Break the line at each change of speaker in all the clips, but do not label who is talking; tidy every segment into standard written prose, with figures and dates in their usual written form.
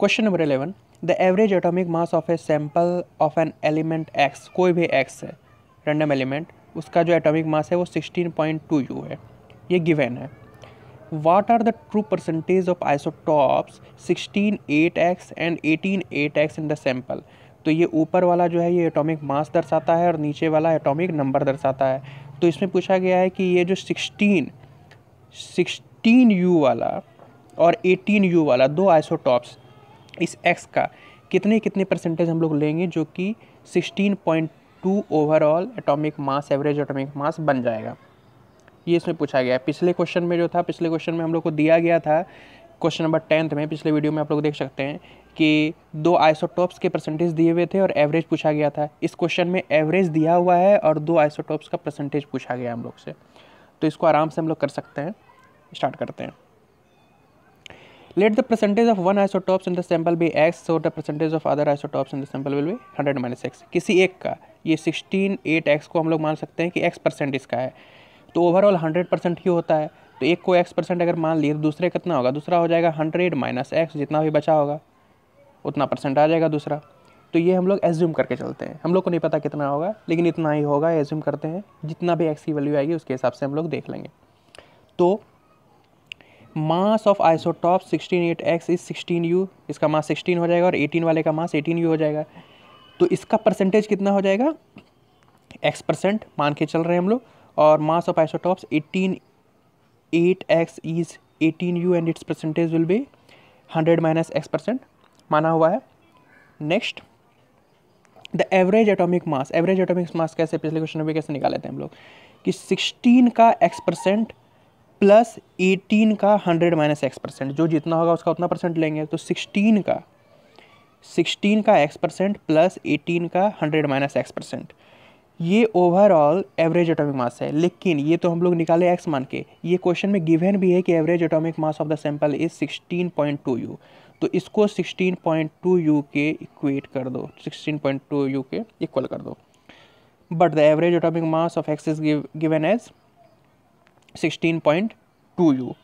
Question number 11, the average atomic mass of a sample of an element x, कोई भी x है random element, उसका जो atomic mass है वो 16.2 यू है, ये गिवन है। What are the true percentage of isotopes 16 8x and 18 8x in the sample? तो ये ऊपर वाला जो है ये एटॉमिक मास दर्शाता है और नीचे वाला एटॉमिक नंबर दर्शाता है। तो इसमें पूछा गया है कि ये जो 16 यू वाला और 18 यू वाला दो आइसोटॉप्स इस x का कितने कितने परसेंटेज हम लोग लेंगे जो कि 16.2 overall atomic mass, average atomic मास बन जाएगा। ये इसमें पूछा गया है। पिछले क्वेश्चन में जो था, पिछले क्वेश्चन में हम लोग को दिया गया था क्वेश्चन नंबर 10 में, पिछले वीडियो में आप लोग देख सकते हैं कि दो आइसोटॉप्स के परसेंटेज दिए हुए थे और एवरेज पूछा गया था। इस क्वेश्चन में एवरेज दिया हुआ है और दो आइसोटॉप्स का परसेंटेज पूछा गया हम लोग से, तो इसको आराम से हम लोग कर सकते हैं। स्टार्ट करते हैं। Let the percentage of one isotopes in the sample be x, so the percentage of other isotopes in the sample will be 100 - x। किसी एक का, ये 16 8x को हम लोग मान सकते हैं कि x% इसका है, तो ओवरऑल 100% ही होता है। तो एक को x% अगर मान लिए तो दूसरे कितना होगा, दूसरा हो जाएगा 100 - x, जितना भी बचा होगा उतना परसेंट आ जाएगा दूसरा। तो ये हम लोग एज्यूम करके चलते हैं, हम लोग को नहीं पता कितना होगा लेकिन इतना ही होगा, एज्यूम करते हैं। जितना भी x की वैल्यू आएगी उसके हिसाब से हम लोग देख लेंगे। तो mass of isotope 16 8x is 16u, इसका मास 16 हो जाएगा और 18 वाले का मास 18u हो जाएगा। तो इसका परसेंटेज कितना हो जाएगा, x% मान के चल रहे हैं हम लोग, और mass of isotopes 18 8x is 18u and its percentage will be 100 - x% माना हुआ है। Next, the average atomic mass, average atomic मास कैसे, पिछले क्वेश्चन में भी कैसे निकाले थे हम लोग कि 16 का x% प्लस 18 का 100 - x%, जो जितना होगा उसका उतना परसेंट लेंगे। तो 16 का x% प्लस 18 का 100 - x%, ये ओवरऑल एवरेज एटॉमिक मास है। लेकिन ये तो हम लोग निकाले x मान के, ये क्वेश्चन में गिवन भी है कि average atomic mass of the sample is 16.2 you, तो इसको 16.2 यू के इक्वेट कर दो, 16.2 यू के इक्वल कर दो। But the average atomic mass of x is given as 16.2 u.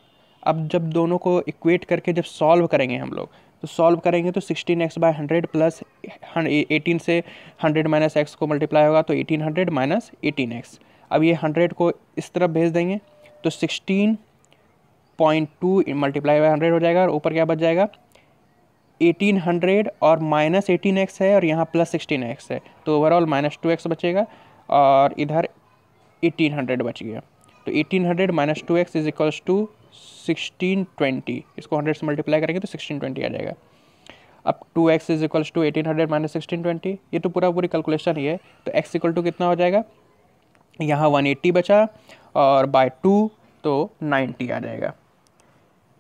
अब जब दोनों को इक्वेट करके जब सॉल्व करेंगे हम लोग, तो सॉल्व करेंगे तो 16x/100 प्लस 18 से 100 - x को मल्टीप्लाई होगा तो 1800 - 18x। अब ये 100 को इस तरफ भेज देंगे तो 16.2 मल्टीप्लाई बाय 100 हो जाएगा और ऊपर क्या बच जाएगा 1800 और -18x है और यहाँ प्लस 16x है, तो ओवरऑल -2x बचेगा और इधर 1800 बच गया। तो 1800 - 2x इज इक्वल्स टू 1620, इसको 100 से मल्टीप्लाई करेंगे तो 1620 आ जाएगा। अब 2x इज इक्वल्स टू 1800 - 1620, ये तो पूरी कैलकुलेशन ही है। तो x इक्वल टू कितना हो जाएगा, यहाँ 180 बचा और बाय 2 तो 90 आ जाएगा।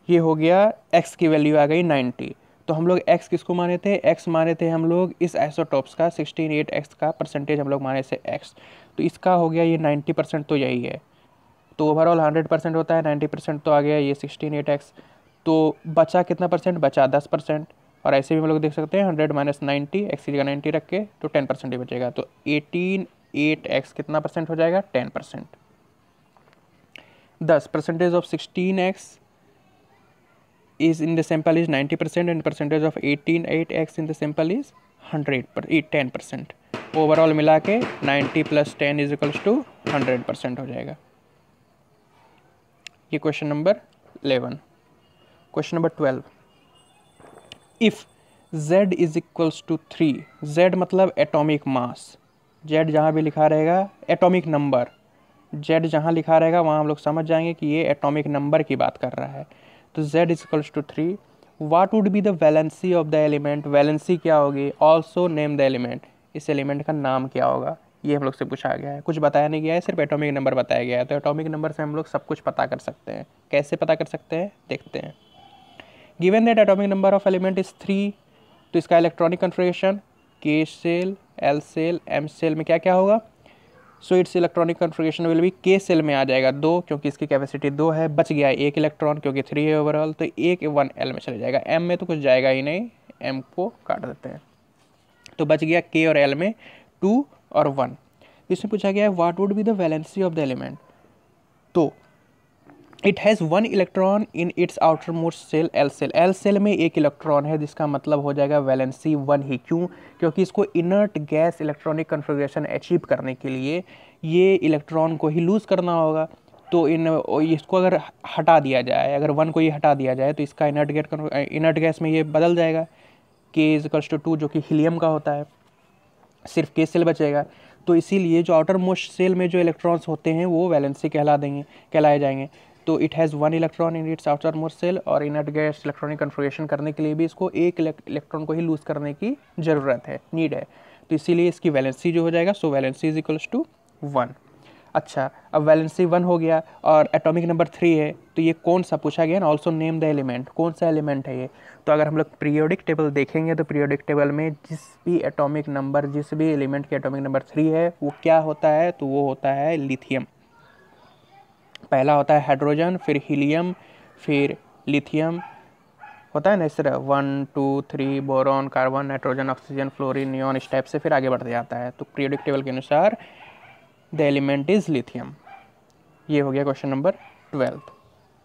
ये हो गया, x की वैल्यू आ गई 90। तो हम लोग x किसको माने थे, x माने थे हम लोग इस आइसोटॉप्स का 16 8x का परसेंटेज हम लोग माने थे x, तो इसका हो गया ये 90%, तो यही है। तो ओवरऑल 100% होता है, 90% तो आ गया ये 16 8x। तो बचा कितना परसेंट, बचा 10%। और ऐसे भी हम लोग देख सकते हैं 100 - 90, x की जगह 90 रख के तो 10% ही बचेगा। तो 18 8x कितना परसेंट हो जाएगा, 10%। 10 percentage of 16x is in the sample is 90% and percentage of 18 8x in the sample is 10%। Overall मिला के 90 + 10 इज इक्वल्स टू 100% हो जाएगा। ये question number 11। Question number 12, if z is equals to 3, z मतलब atomic mass, z जहाँ भी लिखा रहेगा एटॉमिक नंबर, z जहाँ लिखा रहेगा वहाँ हम लोग समझ जाएंगे कि ये एटॉमिक नंबर की बात कर रहा है। तो z is equals to 3, what would be the valency of the element, valency क्या होगी, ऑल्सो नेम द एलिमेंट, इस एलिमेंट का नाम क्या होगा, ये हम लोग से पूछा गया है। कुछ बताया नहीं गया है, सिर्फ एटॉमिक नंबर बताया गया है। तो एटॉमिक नंबर से हम लोग सब कुछ पता कर सकते हैं। कैसे पता कर सकते हैं, देखते हैं। Given that atomic number of element is 3, तो इसका electronic configuration k shell, l shell, m shell में क्या क्या होगा, so its electronic configuration will be k shell में आ जाएगा 2, क्योंकि इसकी कैपेसिटी 2 है, बच गया 1 इलेक्ट्रॉन क्योंकि 3 है ओवरऑल, तो 1 l में चले जाएगा। m में तो कुछ जाएगा ही नहीं, m को काट देते हैं। तो बच गया k और l में 2 और 1। इसमें पूछा गया है what would be the valency of the element, तो it has 1 electron in its outermost shell L shell. L shell में 1 इलेक्ट्रॉन है, जिसका मतलब हो जाएगा वैलेंसी 1 ही। क्यों? क्योंकि इसको inert gas electronic configuration achieve करने के लिए ये इलेक्ट्रॉन को ही लूज़ करना होगा। तो इसको अगर हटा दिया जाए, अगर 1 को ये हटा दिया जाए तो इसका इनर्ट गैस में ये बदल जाएगा, K=2, जो कि हीलियम का होता है, सिर्फ K सेल बचेगा। तो इसीलिए जो आउटर मोस्ट सेल में जो इलेक्ट्रॉन्स होते हैं वो वैलेंसी कहलाए जाएंगे। तो it has 1 electron in its outermost shell, और इनर्ट गैस इलेक्ट्रॉनिक कन्फिग्रेशन करने के लिए भी इसको 1 इलेक्ट्रॉन को ही लूज़ करने की ज़रूरत है, नीड है। तो इसीलिए इसकी वैलेंसी जो हो जाएगा, सो वैलेंसी इज इक्वल्स टू 1। अच्छा, अब वैलेंसी 1 हो गया और एटॉमिक नंबर 3 है, तो ये कौन सा पूछा गया ना, ऑल्सो नेम द एलिमेंट, कौन सा एलिमेंट है ये। तो अगर हम लोग पीरियोडिक टेबल देखेंगे तो पीरियोडिक टेबल में जिस भी एलिमेंट के एटॉमिक नंबर 3 है वो क्या होता है, तो वो होता है लिथियम। पहला होता है हाइड्रोजन, फिर हीलियम, फिर लिथियम, होता है ना इस तरह 1 2 3 boron, carbon, nitrogen, oxygen, fluorine, neon, इस टाइप से फिर आगे बढ़ते जाता है। तो पीरियोडिक टेबल के अनुसार द एलिमेंट इज लिथियम। ये हो गया क्वेश्चन नंबर 12।